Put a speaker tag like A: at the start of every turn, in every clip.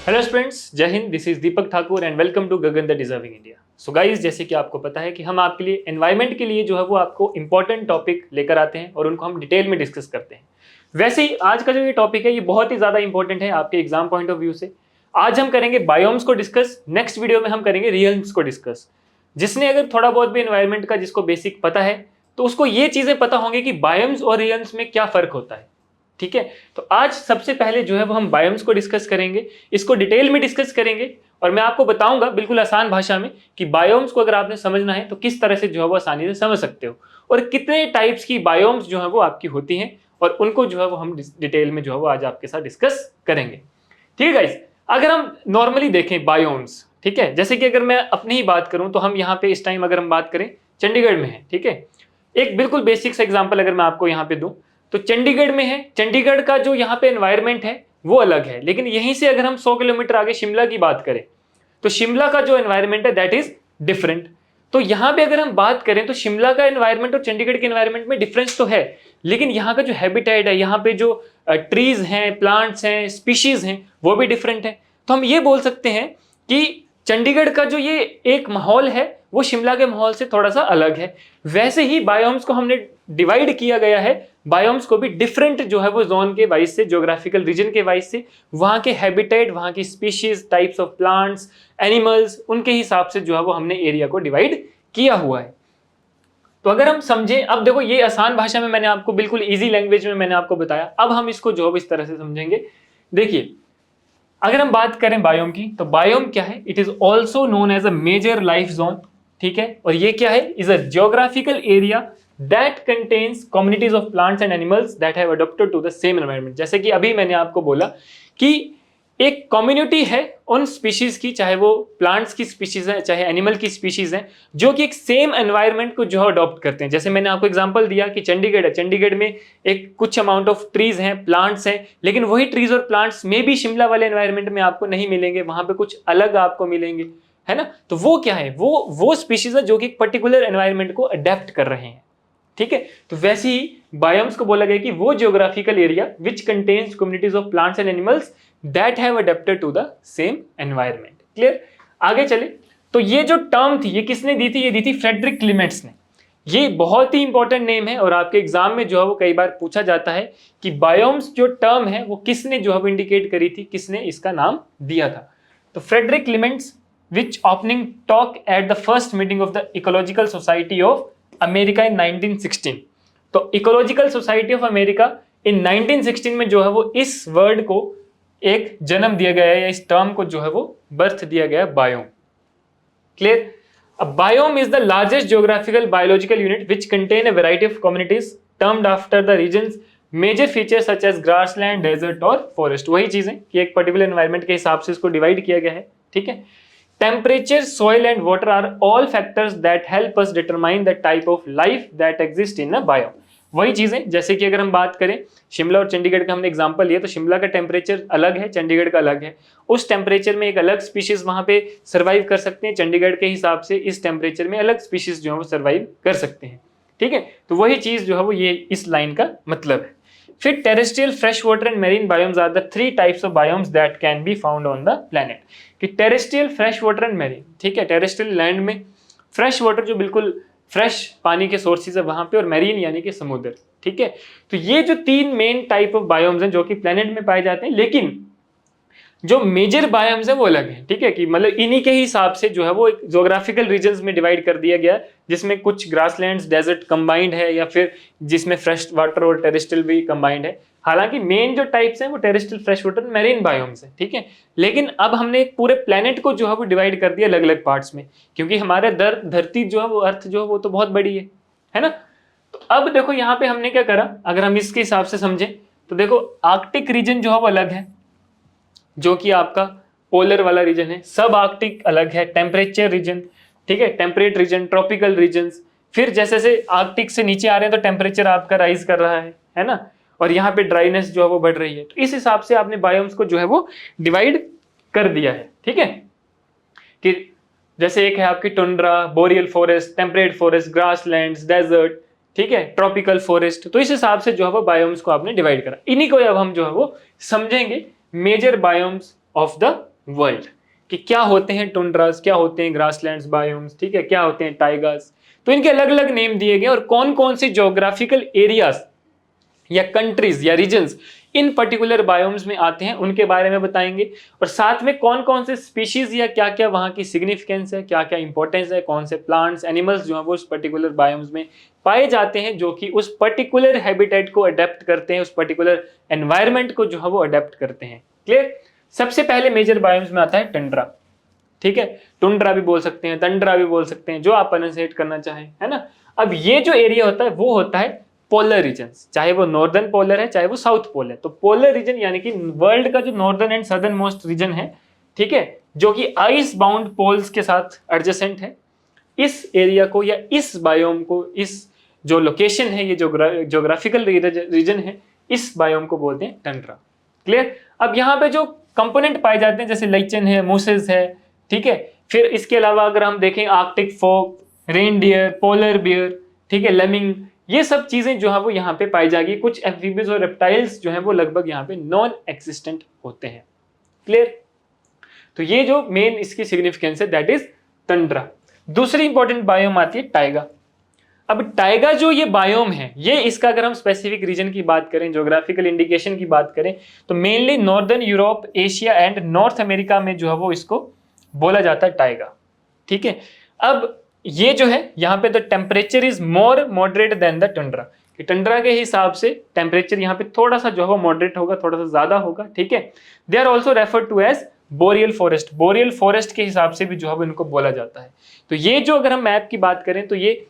A: Hello students, जय हिंद। This is Deepak Thakur and welcome to Gagan the deserving India. So guys, जैसे कि आपको पता है कि हम आपके लिए एनवायरनमेंट के लिए जो है वो आपको इंपॉर्टेंट टॉपिक लेकर आते हैं और उनको हम डिटेल में डिस्कस करते हैं। वैसे ही आज का जो ये टॉपिक है ये बहुत ही ज़्यादा इंपॉर्टेंट है आपके एग्जाम पॉइंट ऑफ व्यू से। आज हम करेंगे बायोम्स को डिस्कस, नेक्स्ट वीडियो में हम करेंगे रियल्स को डिस्कस। जिसने अगर थोड़ा बहुत भी एनवायरनमेंट का जिसको बेसिक पता है तो उसको ये चीज़ें पता होंगी कि बायोम्स और रियल्स में क्या फ़र्क होता है। ठीक है, तो आज सबसे पहले जो है वो हम बायोम्स को डिस्कस करेंगे, इसको डिटेल में डिस्कस करेंगे और मैं आपको बताऊंगा बिल्कुल आसान भाषा में कि बायोम्स को अगर आपने समझना है तो किस तरह से जो है वो आसानी से समझ सकते हो और कितने टाइप्स की बायोम्स जो है वो आपकी होती हैं और उनको जो है वो हम डिटेल में जो है वो आज आपके साथ डिस्कस करेंगे। ठीक है गाइस, अगर हम नॉर्मली देखें बायोम्स, ठीक है, जैसे कि अगर मैं अपनी ही बात करूं तो हम यहाँ पे इस टाइम अगर हम बात करें चंडीगढ़ में है। ठीक है, एक बिल्कुल बेसिक सा एग्जाम्पल अगर मैं आपको यहाँ पे दूं तो चंडीगढ़ में है, चंडीगढ़ का जो यहाँ पे एनवायरनमेंट है वो अलग है, लेकिन यहीं से अगर हम 100 किलोमीटर आगे शिमला की बात करें तो शिमला का जो एनवायरनमेंट है दैट इज डिफरेंट। तो यहाँ पे अगर हम बात करें तो शिमला का एनवायरनमेंट और चंडीगढ़ के एनवायरनमेंट में डिफरेंस तो है, लेकिन यहाँ का जो हैबिटेट है, यहाँ पे जो ट्रीज हैं, प्लांट्स हैं, स्पीशीज हैं, वो भी डिफरेंट है। तो हम ये बोल सकते हैं कि चंडीगढ़ का जो ये एक माहौल है वो शिमला के माहौल से थोड़ा सा अलग है। वैसे ही बायोम्स को हमने डिवाइड किया गया है, बायोम्स को भी डिफरेंट जो है वो जोन के वाइज से, ज्योग्राफिकल रीजन के वाइज से, वहाँ के हैबिटेट, वहाँ की species, types of plants, animals, उनके हिसाब से जो है वो हमने एरिया को डिवाइड किया हुआ है। तो अगर हम समझें, अब देखो ये आसान भाषा में मैंने आपको बिल्कुल इजी लैंग्वेज में मैंने आपको बताया, अब हम इसको जो है इस तरह से समझेंगे। देखिए, अगर हम बात करें बायोम की तो बायोम क्या है? It is also known as a major life zone. ठीक है, और ये क्या है? Is a geographical area that contains communities of plants and animals that have adopted to the same environment. जैसे कि अभी मैंने आपको बोला कि एक कम्युनिटी है उन स्पीशीज की, चाहे वो प्लांट्स की स्पीशीज है चाहे एनिमल की स्पीशीज है, जो कि एक सेम एनवायरनमेंट को जो है अडॉप्ट करते हैं। जैसे मैंने आपको एग्जांपल दिया कि चंडीगढ़ है, चंडीगढ़ में एक कुछ अमाउंट ऑफ ट्रीज हैं, प्लांट्स हैं, लेकिन वही ट्रीज और प्लांट्स में भी शिमला वाले एनवायरनमेंट में आपको नहीं मिलेंगे, वहां पे कुछ अलग आपको मिलेंगे, है ना। तो वो क्या है? वो स्पीशीज है जो कि एक पर्टिकुलर एनवायरनमेंट को अडेप्ट कर रहे हैं। ठीक है, तो वैसे ही बायोम्स को बोला गया कि वो geographical area which contains communities of plants and animals that have adapted to the same environment. Clear? आगे चले तो ये जो टर्म थी ये किसने दी थी? ये दी थी फ्रेडरिक क्लीमेंट्स ने। ये बहुत ही इंपॉर्टेंट नेम है और आपके एग्जाम में जो है वो कई बार पूछा जाता है कि बायोम्स जो टर्म है वो किसने जो है वो इंडिकेट करी थी, किसने इसका नाम दिया था। तो Frederick Clements which opening talk at the first meeting of the Ecological Society of America in 1916। तो Ecological Society of America in 1916 में जो है वो इस वर्ड को एक जन्म दिया गया है, या इस टर्म को जो है वो बर्थ दिया गया है, biome. Clear? A biome is the largest geographical biological unit which contain a variety of communities termed after the region's major features such as grassland, desert और forest। वही चीजें कि एक पर्टिकुलर एनवायरनमेंट के हिसाब से इसको डिवाइड किया गया है। ठीक है, temperature, soil and water are all factors that help us determine the type of life that exist in a biome. वही चीजें जैसे कि अगर हम बात करें शिमला और चंडीगढ़ का हमने एग्जांपल लिया तो शिमला का टेम्परेचर अलग है, चंडीगढ़ का अलग है। उस टेम्परेचर में एक अलग स्पीशीज वहां पे सर्वाइव कर सकते हैं, चंडीगढ़ के हिसाब से इस टेम्परेचर में अलग स्पीशीज जो है वो सर्वाइव कर सकते हैं। ठीक है, तो वही चीज जो है वो ये इस लाइन का मतलब है। फिर terrestrial, fresh water and marine biomes are the three types of biomes that can be found on the planet. कि terrestrial, fresh water and marine. ठीक है, टेरेस्ट्रियल लैंड में, फ्रेश वाटर जो बिल्कुल फ्रेश पानी के सोर्सेज है वहां पे, और मेरीन यानी कि समुद्र। ठीक है, तो ये जो तीन मेन टाइप ऑफ बायोम्स हैं जो कि प्लेनेट में पाए जाते हैं, लेकिन जो मेजर बायोम्स है वो अलग है। ठीक है, कि मतलब इन्हीं के हिसाब से जो है वो एक ज्योग्राफिकल रीजन्स में डिवाइड कर दिया गया, जिसमें कुछ ग्रासलैंड्स, डेजर्ट कंबाइंड है, या फिर जिसमें फ्रेश वाटर और टेरेस्ट्रियल भी कंबाइंड है। हालांकि मेन जो टाइप्स हैं वो terrestrial, fresh water, marine biomes है। ठीक है, लेकिन अब हमने पूरे प्लेनेट को जो है वो डिवाइड कर दिया अलग अलग पार्ट्स में, क्योंकि हमारे धरती जो है वो, अर्थ जो है वो तो बहुत बड़ी है ना। तो अब देखो यहाँ पे हमने क्या करा, अगर हम इसके हिसाब से समझें तो देखो आर्कटिक रीजन जो है वो अलग है, जो कि आपका पोलर वाला रीजन है। सब आर्कटिक अलग है, टेम्परेचर रीजन, ठीक है, टेम्परेट रीजन, ट्रॉपिकल रीजन। फिर जैसे जैसे आर्कटिक से नीचे आ रहे हैं तो टेम्परेचर आपका राइज कर रहा है ना, और यहाँ पे ड्राइनेस जो है वो बढ़ रही है। तो इस हिसाब से आपने बायोम्स को जो है वो डिवाइड कर दिया है। ठीक है, कि जैसे एक है आपकी tundra, boreal forest, temperate forest, grasslands, desert, ठीक है, ट्रॉपिकल फॉरेस्ट। तो इस हिसाब से जो है वो बायोम्स को आपने डिवाइड करा। इन्हीं को अब हम जो है वो समझेंगे major biomes of the world, कि क्या होते हैं टुंड्रास, क्या होते हैं ग्रासलैंड्स बायोम्स, ठीक है, क्या होते हैं टाइगास। तो इनके अलग अलग नेम दिए गए और कौन कौन से ज्योग्राफिकल एरियाज या कंट्रीज या रीजन्स इन पर्टिकुलर बायोम्स में आते हैं उनके बारे में बताएंगे, और साथ में कौन कौन से स्पीशीज या क्या क्या वहां की सिग्निफिकेंस है, क्या क्या इंपॉर्टेंस है, कौन से प्लांट्स एनिमल्स जो है वो उस पर्टिकुलर बायोम्स में पाए जाते हैं जो कि उस पर्टिकुलर हैबिटेट को अडेप्ट करते हैं, उस पर्टिकुलर एनवायरमेंट को जो है वो अडेप्ट करते हैं। क्लियर। सबसे पहले मेजर बायोम्स में आता है टंड्रा, ठीक है, टुंड्रा भी बोल सकते हैं, तंड्रा भी बोल सकते हैं, जो आप प्रोनाउंसिएट करना चाहें, है ना। अब ये जो एरिया होता है वो होता है पोलर रीजन, चाहे वो नॉर्दर्न पोलर है चाहे वो साउथ पोल है। तो पोलर रीजन यानी कि वर्ल्ड का जो northern and southern most region है, ठीक है, जो कि आइस बाउंड पोल्स के साथ एडजेसेंट है, इस एरिया को या इस बायोम को, इस जो लोकेशन है, ये ज्योग्राफिकल रीजन है, इस बायोम को बोलते हैं टंड्रा। क्लियर। अब यहाँ पे जो कंपोनेंट पाए जाते हैं जैसे लाइचन है, मूसेस है, ठीक है, फिर इसके अलावा अगर हम देखें Arctic fog, reindeer, polar bear, ठीक है, लेमिंग, ये सब चीजें जो है वो यहाँ पे पाई जाएगी। कुछ एम्फीबियंस और रेप्टाइल्स जो है वो लगभग यहाँ पे नॉन एक्सिस्टेंट होते हैं। क्लियर। तो ये जो मेन इसकी सिग्निफिकेंस है दैट इज टंड्रा। दूसरी इंपॉर्टेंट बायोम आती है टाइगा। अब टाइगा जो ये बायोम है, ये इसका अगर हम स्पेसिफिक रीजन की बात करें, ज्योग्राफिकल इंडिकेशन की बात करें, तो mainly northern Europe, Asia and north America में जो है वो इसको बोला जाता है टाइगा। ठीक है। अब ये जो है यहाँ पे the temperature is more moderate than the tundra, कि टंड्रा के हिसाब से टेम्परेचर यहाँ पे थोड़ा सा जो है वो मॉडरेट होगा, थोड़ा सा ज्यादा होगा। ठीक है। They are also refer to as boreal forest, boreal forest के हिसाब से भी जो है इनको बोला जाता है। तो ये जो अगर हम मैप की बात करें तो ये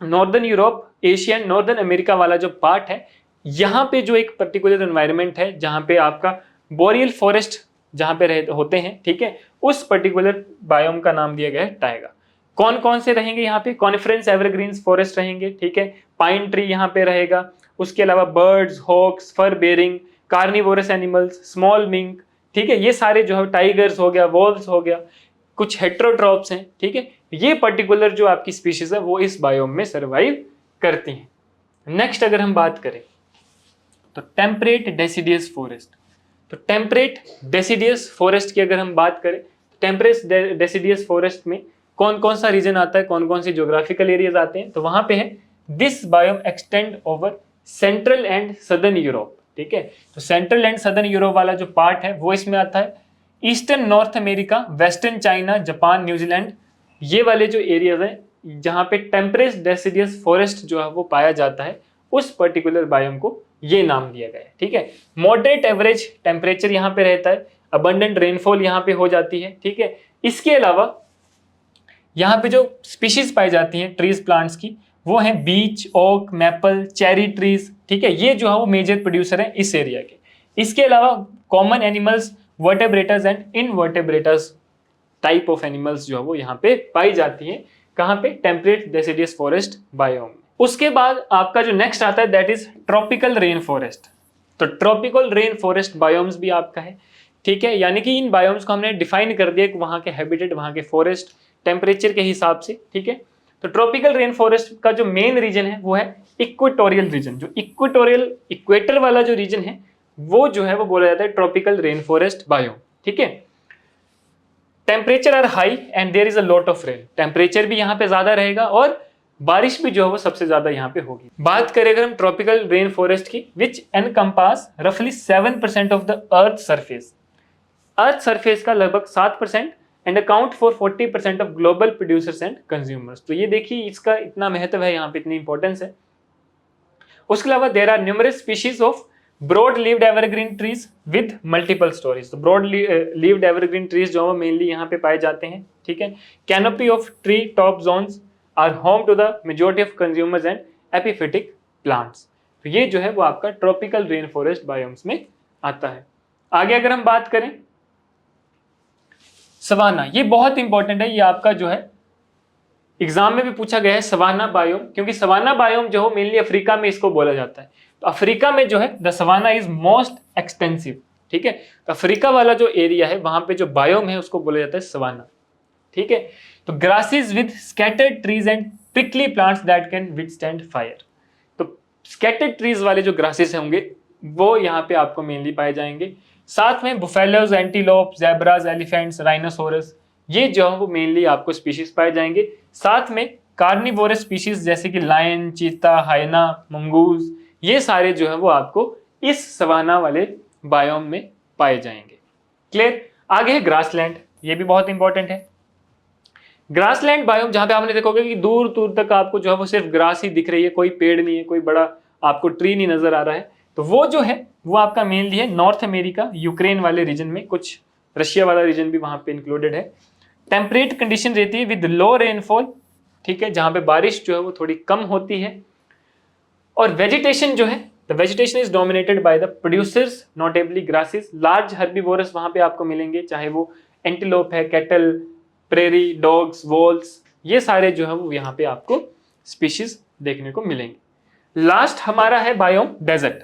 A: northern Europe, Asia, northern America वाला जो पार्ट है, यहाँ पे जो एक पर्टिकुलर एनवायरनमेंट है जहाँ पे आपका बोरियल फॉरेस्ट जहाँ पे होते हैं, ठीक है, उस पर्टिकुलर बायोम का नाम दिया गया है टाइगा। कौन कौन से रहेंगे यहाँ पे? कॉनिफरेंस एवरग्रीन्स फॉरेस्ट रहेंगे, ठीक है, पाइन ट्री यहाँ पे रहेगा, उसके अलावा birds, hawks, fur bearing, carnivorous animals, small mink, ठीक है, ये सारे जो है, टाइगर्स हो गया, वॉल्व्स हो गया, कुछ हेट्रोट्रॉप्स हैं, ठीक है, ये पर्टिकुलर जो आपकी स्पीशीज है वो इस बायोम में सर्वाइव करती हैं। नेक्स्ट अगर हम बात करें तो टेम्परेट डेसिडियस फॉरेस्ट। तो टेम्परेट डेसिडियस फॉरेस्ट की अगर हम बात करें, टेम्परेट डेसिडियस फॉरेस्ट में कौन कौन सा रीजन आता है, कौन कौन सी ज्योग्राफिकल एरियाज आते हैं, तो वहां पे है this biome extend over central and southern Europe. ठीक है। तो सेंट्रल एंड सदर्न यूरोप वाला जो पार्ट है वो इसमें आता है। Eastern north America, western China, Japan, New Zealand, ये वाले जो एरियाज हैं जहाँ पे टेम्परेट डेसिडियस फॉरेस्ट जो है वो पाया जाता है, उस पर्टिकुलर बायोम को ये नाम दिया गया है। ठीक है। मॉडरेट एवरेज टेम्परेचर यहाँ पे रहता है, अबंडेंट रेनफॉल यहाँ पे हो जाती है। ठीक है। इसके अलावा यहाँ पे जो स्पीशीज पाई जाती हैं ट्रीज प्लांट्स की, वो हैं बीच, ओक, मैपल, चेरी ट्रीज। ठीक है। ये जो है वो मेजर प्रोड्यूसर हैं इस एरिया के। इसके अलावा common animals, vertebrates and invertebrates type of animals जो है वो यहाँ पे पाई जाती हैं। कहाँ पे? Temperate deciduous forest biome. उसके बाद आपका जो नेक्स्ट आता है that is tropical rain forest. तो ट्रॉपिकल रेन फॉरेस्ट बायोम्स भी आपका है। ठीक है। यानी कि इन बायोम्स को हमने डिफाइन कर दिया कि वहाँ के हैबिटेट, वहाँ के फॉरेस्ट टेम्परेचर के हिसाब से। ठीक है। तो ट्रॉपिकल रेन फॉरेस्ट का जो मेन रीजन है वो है इक्वेटोरियल रीजन। जो इक्वेटोरियल, इक्वेटर वाला जो रीजन है वो जो है वो बोला जाता है ट्रॉपिकल रेन फॉरेस्ट बायोम। ठीक है। Temperature are high and there is a lot of rain. Temperature भी यहाँ पे ज्यादा रहेगा और बारिश भी जो है वो सबसे ज्यादा यहाँ पे होगी। बात करें अगर हम ट्रॉपिकल रेन फॉरेस्ट की, विच एनकम्पास रफली 7% of the earth surface. Earth surface का लगभग 7% and account for 40% of global producers and consumers. तो ये देखिए इसका इतना महत्व है, यहाँ पे इतनी इंपॉर्टेंस है। उसके अलावा there are numerous species of broad leaved evergreen trees with multiple stories. तो ब्रॉड लीव्ड एवरग्रीन ट्रीज जो है मेनली यहाँ पे पाए जाते हैं। ठीक है। Canopy of tree top zones are home to the majority of consumers and epiphytic plants. तो ये जो है वो आपका ट्रॉपिकल रेन फॉरेस्ट बायोम्स में आता है। आगे अगर हम बात करें सवाना, ये बहुत इंपॉर्टेंट है, ये आपका जो है एग्जाम में भी पूछा गया है सवाना बायोम, क्योंकि सवाना बायोम जो है मेनली अफ्रीका में इसको बोला जाता है। तो अफ्रीका में जो है the savanna is most extensive. ठीक है। तो अफ्रीका वाला जो एरिया है वहां पे जो बायोम है उसको बोला जाता है सवाना। ठीक है। तो grasses with scattered trees and prickly plants that can withstand fire. तो स्कैटर्ड ट्रीज वाले जो ग्रासेस होंगे वो यहाँ पे आपको मेनली पाए जाएंगे। साथ में buffaloes, antelope, zebras, elephants, rhinoceros, ये जो है वो मेनली आपको स्पीशीज पाए जाएंगे। साथ में कार्निवोरस स्पीशीज जैसे कि लायन, चीता, हाइना, मंगूज, ये सारे जो है वो आपको इस सवाना वाले बायोम में पाए जाएंगे। क्लियर। आगे है ग्रासलैंड, ये भी बहुत इंपॉर्टेंट है। ग्रासलैंड बायोम जहां पे आपने देखोगे कि दूर दूर तक आपको जो है वो सिर्फ ग्रास ही दिख रही है, कोई पेड़ नहीं है, कोई बड़ा आपको ट्री नहीं नजर आ रहा है, तो वो जो है वो आपका मेनली है नॉर्थ अमेरिका, यूक्रेन वाले रीजन में, कुछ रशिया वाला रीजन भी वहां पे इंक्लूडेड है। टेम्परेट कंडीशन रहती है विद लो रेनफॉल, ठीक है, जहां पे बारिश जो है वो थोड़ी कम होती है। और वेजिटेशन जो है, the vegetation is dominated by the producers, notably grasses. Large herbivorous वहां पे आपको मिलेंगे, चाहे वो एंटीलोप है, कैटल, प्रेरी डॉग्स, वोल्स, ये सारे जो है वो यहाँ पे आपको स्पीशीज देखने को मिलेंगे। लास्ट हमारा है बायोम डेजर्ट।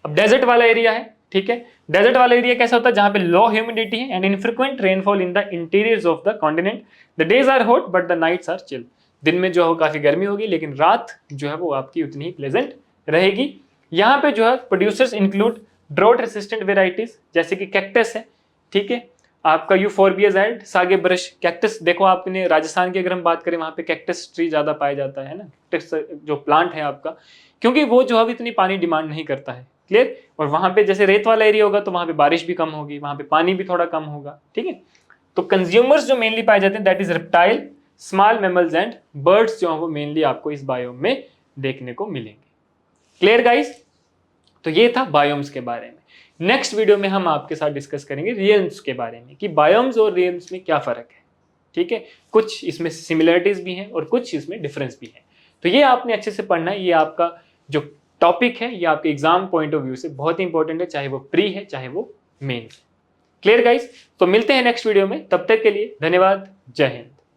A: अब डेजर्ट वाला एरिया है, ठीक है। डेजर्ट वाला एरिया कैसा होता है, जहां पे लो ह्यूमिडिटी है and infrequent rainfall in the interiors of the continent. The days are hot but the nights are chill. दिन में जो है वो काफी गर्मी होगी, लेकिन रात जो है वो आपकी उतनी ही प्लेजेंट रहेगी। यहाँ पे जो है producers include drought resistant varieties जैसे कि कैक्टस है, ठीक है, आपका euphorbia and sagebrush cactus. देखो आपने राजस्थान की अगर हम बात करें, वहां पे कैक्टस ट्री ज्यादा पाया जाता है ना, कैक्टस जो प्लांट है आपका, क्योंकि वो जो है इतनी पानी डिमांड नहीं करता है। क्लियर। और वहां पे जैसे रेत वाला एरिया होगा तो वहां पे बारिश भी कम होगी, वहां पे पानी भी थोड़ा कम होगा, ठीक है। तो कंज्यूमर्स जो मेनली पाए जाते हैं that is reptile, small mammals and birds जो है वो मेनली आपको इस बायोम में देखने को मिलेंगे। Clear guys. तो ये था बायोम्स के बारे में। नेक्स्ट वीडियो में हम आपके साथ डिस्कस करेंगे रियम्स के बारे में, कि बायोम्स और रियम्स में क्या फर्क है, ठीक है। कुछ इसमें सिमिलरिटीज भी हैं और कुछ इसमें डिफरेंस भी है। तो ये आपने अच्छे से पढ़ना है। ये आपका जो टॉपिक है ये आपके एग्जाम पॉइंट ऑफ व्यू से बहुत इंपॉर्टेंट है, चाहे वो प्री है चाहे वो मेन है। Clear guys. तो मिलते हैं नेक्स्ट वीडियो में, तब तक के लिए धन्यवाद, जय हिंद।